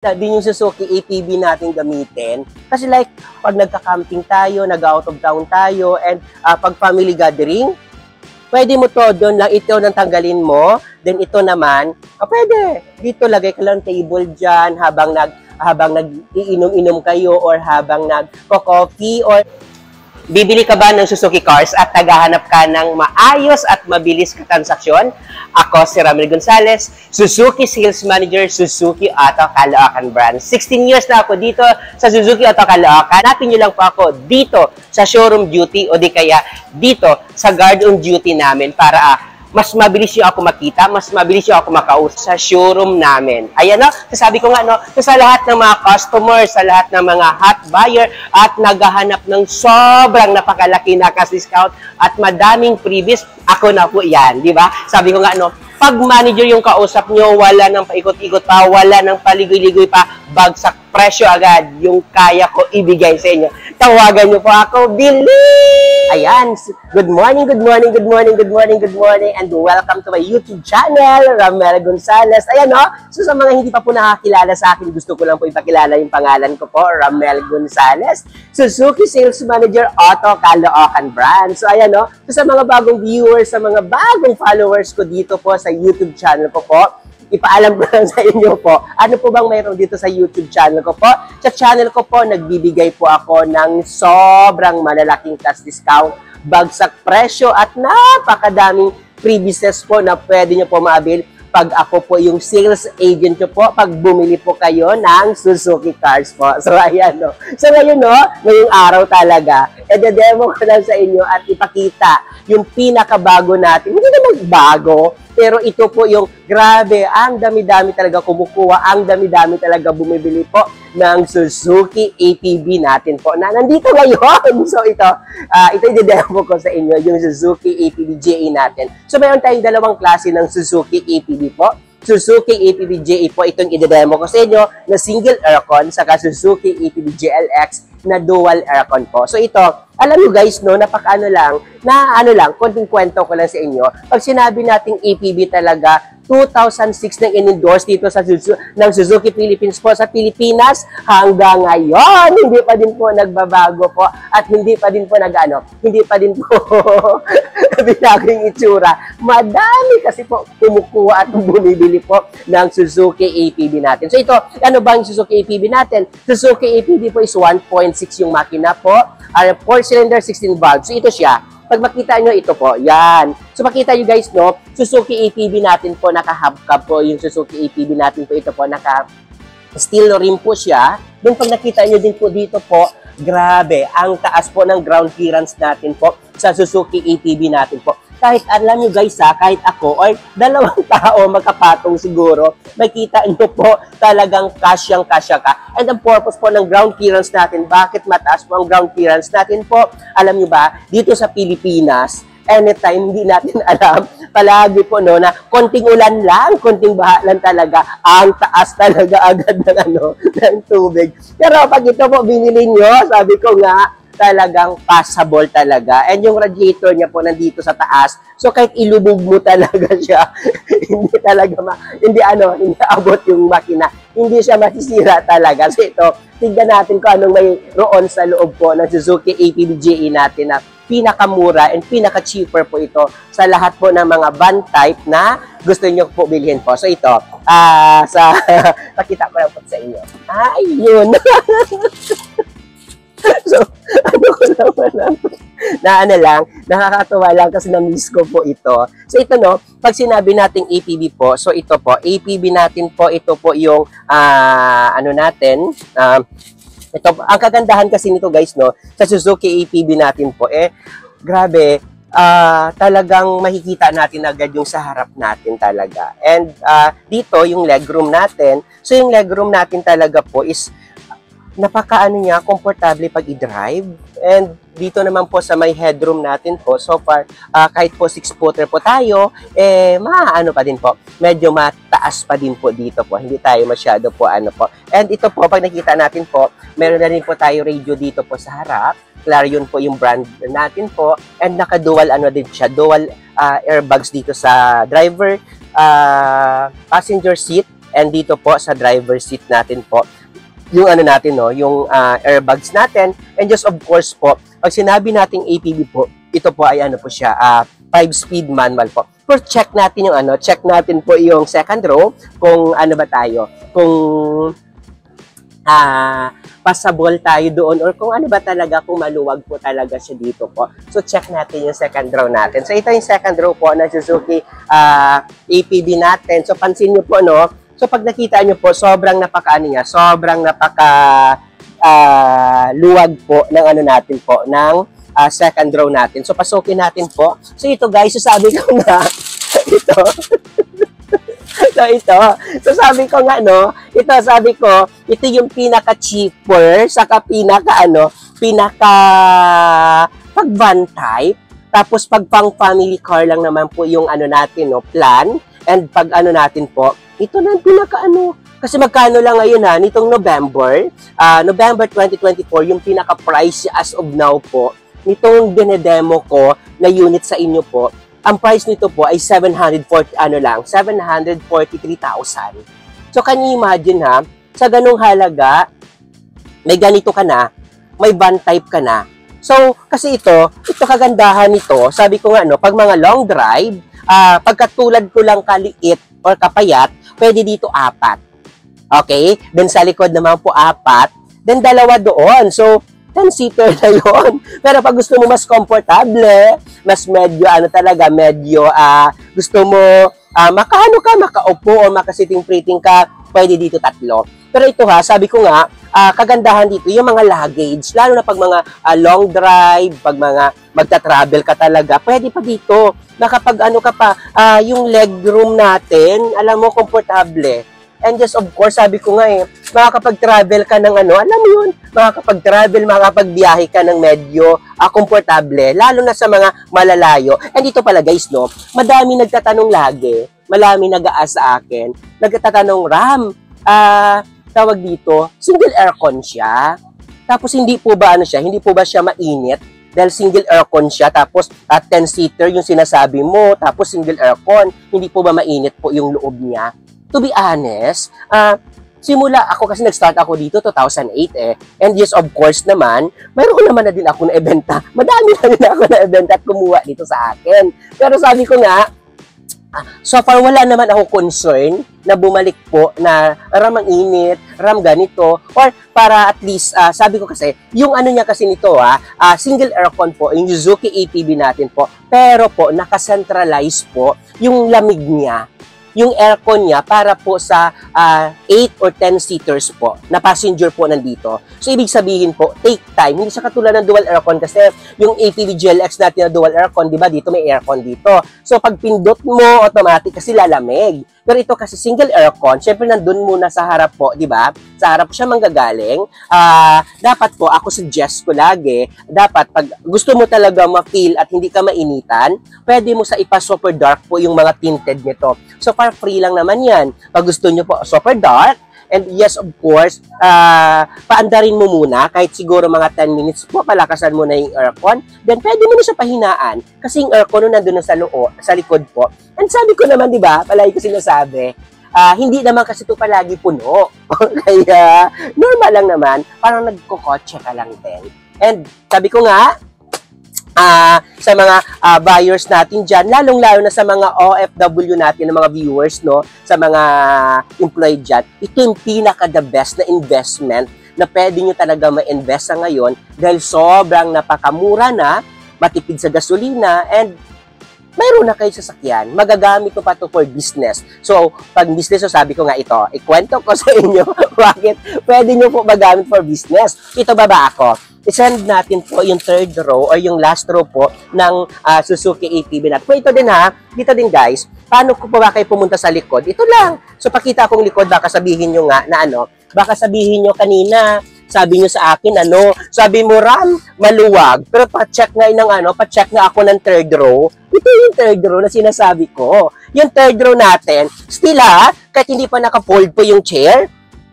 din yung Suzuki ATV natin gamitin. Kasi like, pag nagka-camping tayo, nag-out of town tayo, and pag family gathering, pwede mo to, doon lang ito nang tanggalin mo, then ito naman, pwede. Dito lagay ka lang table dyan habang nag-iinom-inom kayo or habang nag-coffee or bibili ka ba ng Suzuki Cars at naghahanap ka ng maayos at mabilis na transaksyon? Ako si Ramel Gonzalez, Suzuki Sales Manager, Suzuki Auto Caloocan Branch. 16 years na ako dito sa Suzuki Auto Caloocan. Hanapin nyo lang po ako dito sa showroom duty o di kaya dito sa guard on duty namin para mas mabilis yung ako makita, mas mabilis yung ako makausap sa showroom namin. Ayan no, sasabi ko nga no, sa lahat ng mga customers, sa lahat ng mga hot buyer at naghahanap ng sobrang napakalaki na cash discount at madaming previous, ako na po yan, di ba? Sabi ko nga no, pag manager yung kausap nyo, wala nang paikot-ikot pa, wala nang paligoy-ligoy pa, bagsak presyo agad yung kaya ko ibigay sa inyo. Tawagan nyo po ako, Billy! Ayan, good morning, good morning, good morning, good morning, good morning, and welcome to my YouTube channel, Ramel Gonzalez. Ayan no, so sa mga hindi pa po nakakilala sa akin, gusto ko lang po ipakilala yung pangalan ko po, Ramel Gonzalez, Suzuki Sales Manager, Auto Caloocan Branch. So ayan no, so sa mga bagong viewers, sa mga bagong followers ko dito po sa YouTube channel ko po, ipaalam ko lang sa inyo po, ano po bang mayroon dito sa YouTube channel ko po? Sa channel ko po, nagbibigay po ako ng sobrang malalaking cash discount, bagsak presyo at napakadaming freebies po na pwede nyo po ma-avail pag ako po yung sales agent nyo po, pag bumili po kayo ng Suzuki Cars po. So, ayan, no. So, ngayon, no, ngayong araw talaga, demo ko lang sa inyo at ipakita yung pinakabago natin. Hindi naman bago, pero ito po yung, grabe, ang dami-dami talaga kumukuha, ang dami-dami talaga bumibili po ng Suzuki ATV natin po na nandito ngayon. So, ito i-demo ko sa inyo, yung Suzuki ATV JA natin. So, mayroon tayong dalawang klase ng Suzuki ATV po. Suzuki ATV JA po, itong i-demo ko sa inyo na single aircon, saka Suzuki ATV JLX na dual aircon po. So ito, alam nyo guys, no, napaka-ano lang, konting kwento ko lang sa inyo. Pag sinabi nating ATV talaga, 2006 nang in-endorse dito sa Suzuki Philippines po sa Pilipinas hanggang ngayon hindi pa din po nagbabago po at hindi pa din po hindi pa din po binago yung itsura. Madami kasi po kumukuha at bumibili po ng Suzuki ATV natin. So ito, ano ba yung Suzuki ATV natin? Suzuki ATV po is 1.6 yung makina po, 4-cylinder 16 valve. So ito siya. Pag makita nyo, ito po, yan. So makita nyo guys, no, Suzuki ATV natin po, naka-hubcap po yung Suzuki ATV natin po, ito po, naka-steel rim po siya. Then pag nakita nyo din po dito po, grabe, ang taas po ng ground clearance natin po sa Suzuki ATV natin po. Kahit alam nyo guys kahit ako or dalawang tao magkapatong siguro, makita nyo po talagang kasyang-kasya ka. And ang purpose po ng ground clearance natin, bakit mataas po ang ground clearance natin po? Alam nyo ba, dito sa Pilipinas, anytime hindi natin alam, palagi po no, na konting ulan lang, konting baha lang talaga, ang taas talaga agad ng tubig. Pero pag ito po binili nyo, sabi ko nga, talagang passable talaga. And yung radiator niya po nandito sa taas. So kahit ilubog mo talaga siya, hindi abot yung makina. Hindi siya masisira talaga. So ito, tignan natin kung anong may roon sa loob po ng Suzuki ATV JA natin na pinakamura and pinaka-cheaper po ito sa lahat po ng mga van type na gusto niyo po bilhin po. So ito, pakita ko lang po sa inyo. Ayun. So, nakakatuwa lang kasi na-miss ko po ito. So, ito no, pag sinabi nating ATV po, so ito po, ATV natin po, ito po yung, ito, ang kagandahan kasi nito guys, no, sa Suzuki ATV natin po, grabe, talagang makikita natin agad yung sa harap natin talaga. And, dito, yung legroom natin, so yung legroom natin talaga po is, niya, komportable pag i-drive. And dito naman po sa may headroom natin po, so far, kahit po 6-footer po tayo, pa din po, medyo mataas pa din po dito po. Hindi tayo masyado po, And ito po, pag nakita natin po, meron na rin po tayo radio dito po sa harap. Clarion po yung brand natin po. And naka-dual, din siya, dual airbags dito sa driver, passenger seat. And dito po sa driver seat natin po, yung ano natin, no, yung airbags natin. And just of course po, pag sinabi nating APB po, ito po ay ano po siya, 5-speed manual po. First, check natin yung ano, check natin po yung second row, kung ano ba tayo, kung passable tayo doon or kung ano ba talaga, kung maluwag po talaga siya dito po. So, check natin yung second row natin. So, ito yung second row po na Suzuki APB natin. So, pansin nyo po, no? So, pag nakita nyo po, sobrang sobrang luwag po ng ano natin po, ng second row natin. So, pasukin natin po. So, ito guys, so sabi ko nga, ito, So, sabi ko nga, no, sabi ko, ito yung pinaka-cheaper, saka pag-van type. Tapos, pag pang-family car lang naman po yung ano natin, no, plan. And pag ano natin po, ito na yung pinaka-ano. Kasi magkano lang ngayon nitong November 2024, yung pinaka-price as of now po, nitong dinedemo ko na unit sa inyo po, ang price nito po ay 743,000. So, can you imagine sa ganung halaga, may ganito ka na, may van type ka na. So, kasi ito kagandahan nito, sabi ko nga, no, pag mga long drive, pagkatulad ko lang kaliit or kapayat, pwede dito 4. Okay? Then sa likod naman po 4. Then 2 doon. So, 10-seater na yun. Pero pag gusto mo mas komportable, mas medyo gusto mo makaupo o makasiting-prating ka, pwede dito 3. Pero ito sabi ko nga, kagandahan dito, yung mga luggage, lalo na pag mga long drive, pag mga magta-travel ka talaga, pwede pa dito. Nakapag yung legroom natin, alam mo, komportable. And just of course, sabi ko nga makakapag-travel ka ng alam mo yun, makakapagbiyahe ka ng medyo komportable, lalo na sa mga malalayo. And dito pala guys, no, madami nagtatanong lagi, marami nag-aas sa akin, nagtatanong, Ram, tawag dito, single aircon siya, tapos hindi po ba siya mainit? Dahil single aircon siya, tapos 10-seater yung sinasabi mo, tapos single aircon, hindi po ba mainit po yung loob niya? To be honest, simula ako kasi nag-start ako dito 2008 and yes, of course naman, mayroon naman na din ako na ibenta. Madami na din ako na ibenta at kumuha dito sa akin. Pero sabi ko nga, so far wala naman ako concern na bumalik po na ram ang init, ram ganito, or para at least, sabi ko kasi, yung ano niya kasi nito single aircon po, yung Suzuki ATV natin po, pero po nakacentralize po yung lamig niya, yung aircon niya para po sa 8 or 10 seaters po na passenger po nandito. So, ibig sabihin po, take time. Hindi siya katulad ng dual aircon kasi yung ATV GLX natin na dual aircon, di ba? Dito may aircon dito. So, pag pindot mo, automatic kasi lalamig. Pero ito kasi single aircon, syempre nandun muna sa harap po, di ba? Sa harap siya manggagaling. Dapat po, ako suggest ko lagi, dapat pag gusto mo talaga ma-feel at hindi ka mainitan, pwede mo sa ipa-super dark po yung mga tinted nito. So, far free lang naman yan. Pag gusto nyo po, super dark, and yes, of course, paandarin mo muna, kahit siguro mga 10 minutes po, palakasan mo na yung aircon, then pwede mo na siya pahinaan, kasi yung aircon nandun na sa likod po. And sabi ko naman, di ba, palagi ko sinasabi, hindi naman kasi ito palagi puno. Kaya, normal lang naman, parang nagkokotse ka lang din. And sabi ko nga, sa mga buyers natin dyan, lalong-lalo na sa mga OFW natin, ng mga viewers, no, sa mga employed dyan, ito yung pinaka-the best na investment na pwede nyo talaga ma-invest sa ngayon dahil sobrang napakamura na, matipid sa gasolina, and mayroon na kayo sasakyan. Magagamit ko pa to for business. So, pag business, so sabi ko nga ito, ikwento ko sa inyo bakit pwede nyo po magamit for business. Ito baba ako. I-send natin po yung third row or yung last row po ng Suzuki ATV natin. Ito din dito din guys, paano ko pa ba kayo pumunta sa likod? Ito lang. So pakita akong likod, baka sabihin nyo nga na baka sabihin nyo kanina, sabi nyo sa akin sabi mo Ram, maluwag. Pero pa-check nga pa-check nga ako ng third row. Ito yung third row na sinasabi ko. Yung third row natin, still kahit hindi pa naka-fold po yung chair,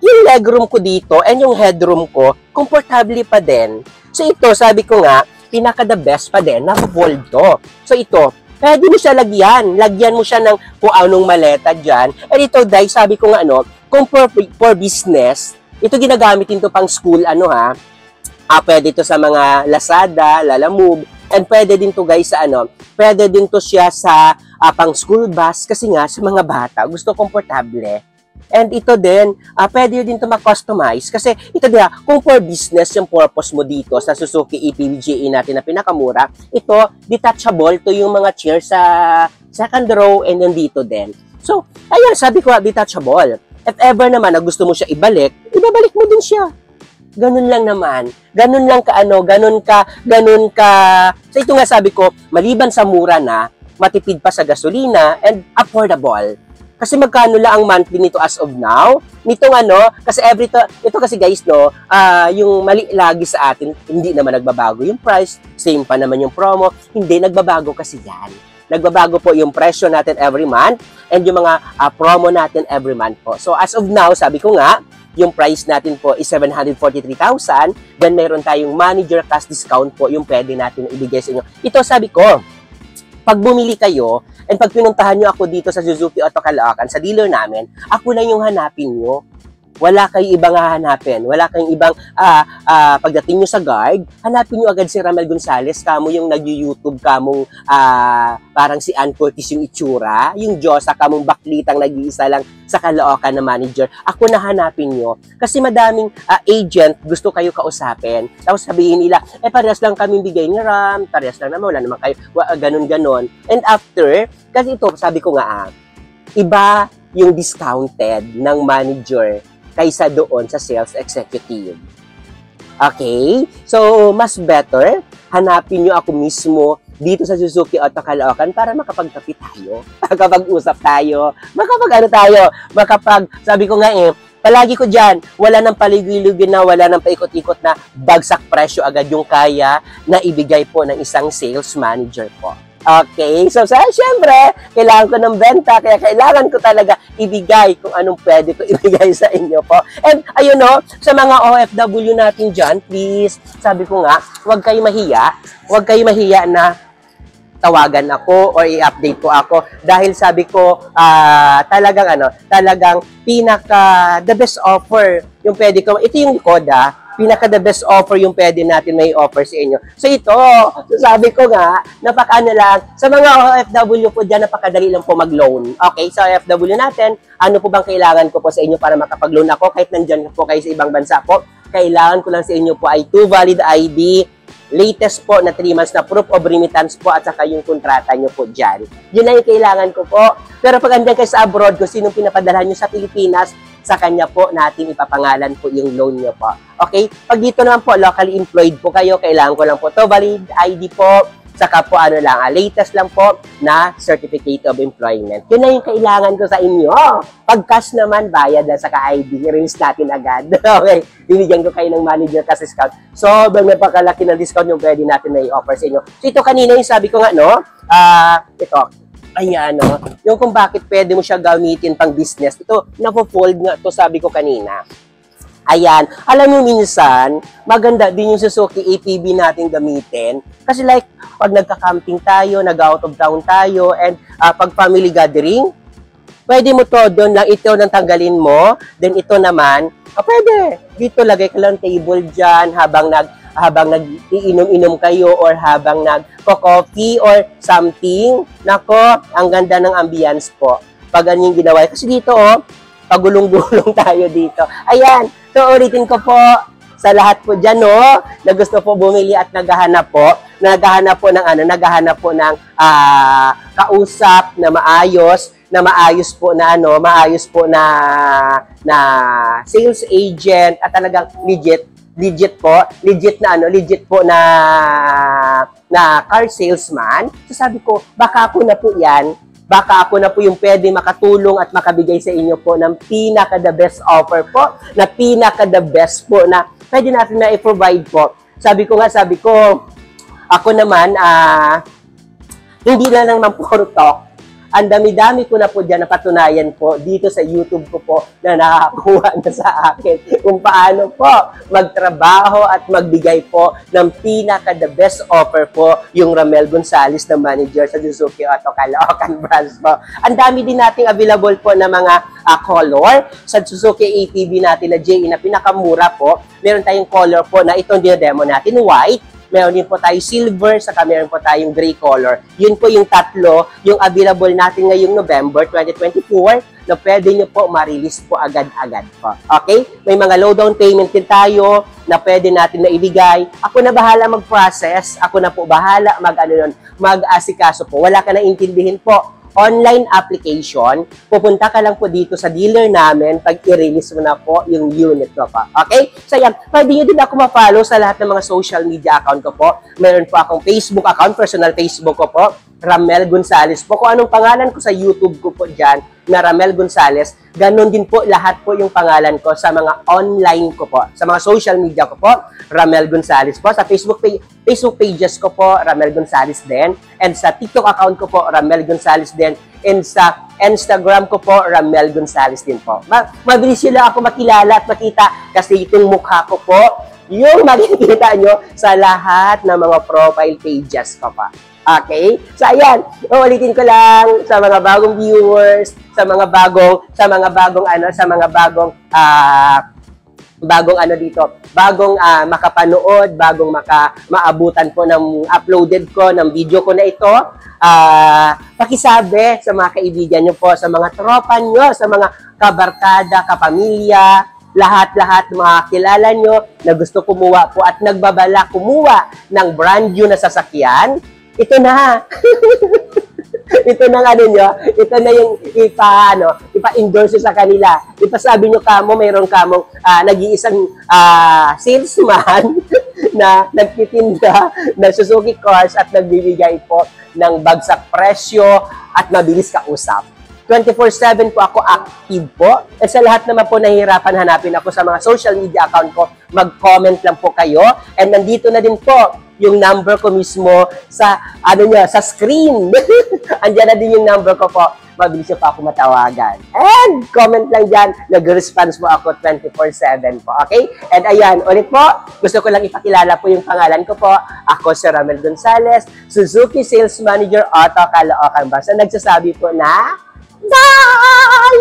yung legroom ko dito and yung headroom ko, komportable pa din. So ito, sabi ko nga, pinaka-the best pa din, naka-fold to. So ito, pwede mo siya lagyan. Lagyan mo siya ng kung anong maleta dyan. And ito, dahil sabi ko nga, kung for business, ito ginagamit ito pang school, pwede ito sa mga Lazada, Lalamove, and pwede din to guys sa pwede din to siya sa pang school bus kasi nga sa mga bata, gusto komportable. And ito din, pwede din ito ma-customize kasi ito din, kung for business yung purpose mo dito sa Suzuki EPVGA natin na pinakamura, ito, detachable to yung mga chair sa second row and then dito din. So, ayan, sabi ko, detachable. If ever naman na gusto mo siya ibalik mo din siya. Ganun lang naman. Ganun lang ganun ka. So ito nga sabi ko, maliban sa mura na, matipid pa sa gasolina, and affordable. Kasi magkano lang ang monthly nito as of now? Nitong kasi ito kasi guys, yung mali lagi sa atin, hindi naman nagbabago yung price, same pa naman yung promo, hindi nagbabago kasi yan. Nagbabago po yung presyo natin every month, and yung mga promo natin every month po. So as of now, sabi ko nga, yung price natin po is 743,000, then meron tayong manager cash discount po yung pwede natin ibigay sa inyo. Ito sabi ko, pag bumili kayo, and pag pinuntahan nyo ako dito sa Suzuki Auto Caloocan, sa dealer namin, ako lang yung hanapin nyo. Wala kayong ibang hahanapin. Wala kayong ibang, pagdating nyo sa guard, hanapin nyo agad si Ramel Gonzales, kamo yung nag-YouTube, kamong parang si Ann Curtis yung itsura, yung Diyosa, kamong baklitang nag-iisa lang sa Caloocan na manager. Ako na hanapin nyo. Kasi madaming agent gusto kayo kausapin. Tapos sabihin nila, parehas lang kami bigay ni Ram, parehas lang naman, wala naman kayo, ganun-ganon. And after, kasi ito, sabi ko nga, iba yung discounted ng manager kaysa doon sa sales executive. Okay? So, mas better, hanapin nyo ako mismo dito sa Suzuki Auto Caloocan para makapagkapit tayo, makapag-usap tayo, sabi ko nga palagi ko dyan, wala nang paligid-ligid na, wala nang paikot-ikot na bagsak presyo agad yung kaya na ibigay po ng isang sales manager po. Okay, so syempre, kailangan ko ng benta, kaya kailangan ko talaga ibigay kung anong pwede ko ibigay sa inyo po. And ayun sa mga OFW natin dyan, please, sabi ko nga, huwag kayo mahiya na tawagan ako or i-update ko ako dahil sabi ko talagang the best offer yung pwede ko. Ito yung likod the best offer yung pwede natin may offer sa inyo. So ito, sabi ko nga, lang, sa mga OFW po dyan, napakadali lang po mag-loan. Okay, sa OFW natin, ano po bang kailangan ko po sa inyo para makapag-loan ako? Kahit nandyan po kayo sa ibang bansa po, kailangan ko lang sa inyo po ay 2 valid ID, latest po na 3 months na proof of remittance po at saka yung kontrata nyo po dyan. Yun lang yung kailangan ko po. Pero pag andyan kayo sa abroad, kung sinong pinapadala nyo sa Pilipinas, sa kanya po natin ipapangalan po yung loan nyo po. Okay? Pag dito naman po, locally employed po kayo, kailangan ko lang po to valid ID po, saka po latest lang po na Certificate of Employment. Yun na yung kailangan ko sa inyo. Pag cash naman, bayad na saka ID, release natin agad. Okay? Bibigyan ko kayo ng manager cash discount. Sobrang napakalaki ng discount yung pwede natin na i-offer sa inyo. So ito kanina yung sabi ko nga, ito, ayan, yung kung bakit pwede mo siya gamitin pang business. Ito, napo-fold nga to sabi ko kanina. Ayan, alam mo minsan, maganda din yung Suzuki ATV natin gamitin. Kasi like, pag nagka-camping tayo, nag-out of town tayo, and pag family gathering, pwede mo to doon lang, ito nang tanggalin mo, then ito naman, pwede, dito lagay ka lang table dyan habang nag-iinom-inom kayo or habang nag-coffee or something. Nako, ang ganda ng ambience po. Pag ganyan ginawa. Kasi dito, pagulong-gulong tayo dito. Ayan. So, ulitin ko po sa lahat po dyan, na gusto po bumili at naghahanap po ng kausap na maayos po na sales agent at talagang legit po na car salesman. So sabi ko, baka ako na po yung pwede makatulong at makabigay sa inyo po ng pinaka-the best offer po, na pinaka-the best po na pwede natin na i-provide po. Sabi ko, ako naman, hindi na naman puro talk. Ang dami-dami ko na po dyan napatunayan po dito sa YouTube ko po na nakakuha na sa akin kung paano po magtrabaho at magbigay po ng pinaka-the best offer po yung Ramel Gonzales na manager sa Suzuki Auto Caloocan branch po. Ang dami din nating available po na mga color sa Suzuki ATV natin na JE na pinakamura po. Meron tayong color po na itong demo natin, white. Meron din po tayo silver, saka meron po tayong gray color. Yun po yung tatlo, yung available natin ngayong November 2024 na pwede nyo po ma-release po agad-agad po. Okay? May mga low down payment din tayo na pwede natin na ibigay. Ako na bahala mag-process. Ako na po bahala mag-asikaso po. Wala ka na intindihin po. Online application, pupunta ka lang po dito sa dealer namin pag i-release mo na po yung unit ko po. Okay? So yan, pwede nyo din ako ma-follow sa lahat ng mga social media account ko po. Meron po akong Facebook account, personal Facebook ko po, Ramel Gonzales po. Kung anong pangalan ko sa YouTube ko po dyan, na Ramel Gonzales, ganun din po lahat po yung pangalan ko sa mga online ko po. Sa mga social media ko po, Ramel Gonzales po. Sa Facebook pages ko po, Ramel Gonzales din. And sa TikTok account ko po, Ramel Gonzales din. And sa Instagram ko po, Ramel Gonzales din po. Mabilis sila ako makilala at makita kasi itong mukha ko po, yung makikita nyo sa lahat ng mga profile pages ko pa. Okay? So ayan, ulitin ko lang sa mga bagong viewers, sa mga bagong makapanood, bagong maabutan po ng uploaded ko ng video ko na ito. Pakisabi sa mga kaibigan nyo po, sa mga tropa nyo, sa mga kabarkada, kapamilya, lahat-lahat mga kilala nyo na gusto kumuha po at nagbabala kumuha ng brand new na sasakyan. Ito na. Ito na ito na yung ipa-endorse sa kanila. Ipasabi nyo kamo, mayroon kamong nag-iisang salesman na nagtitinda ng Suzuki cars at nagbibigay po ng bagsak presyo at mabilis kausap. 24/7 po ako active po. At sa lahat naman po nahihirapan hanapin ako sa mga social media account ko, mag-comment lang po kayo. And nandito na din po yung number ko mismo sa sa screen. Andiyan na din yung number ko po. Mabilis nyo pa ako matawagan. And comment lang dyan, nag-response po ako 24/7 po. Okay? And ayan, ulit po, gusto ko lang ipakilala po yung pangalan ko po. Ako si Ramel Gonzales, Suzuki Sales Manager Auto Caloocan. Basta nagsasabi po na, bye!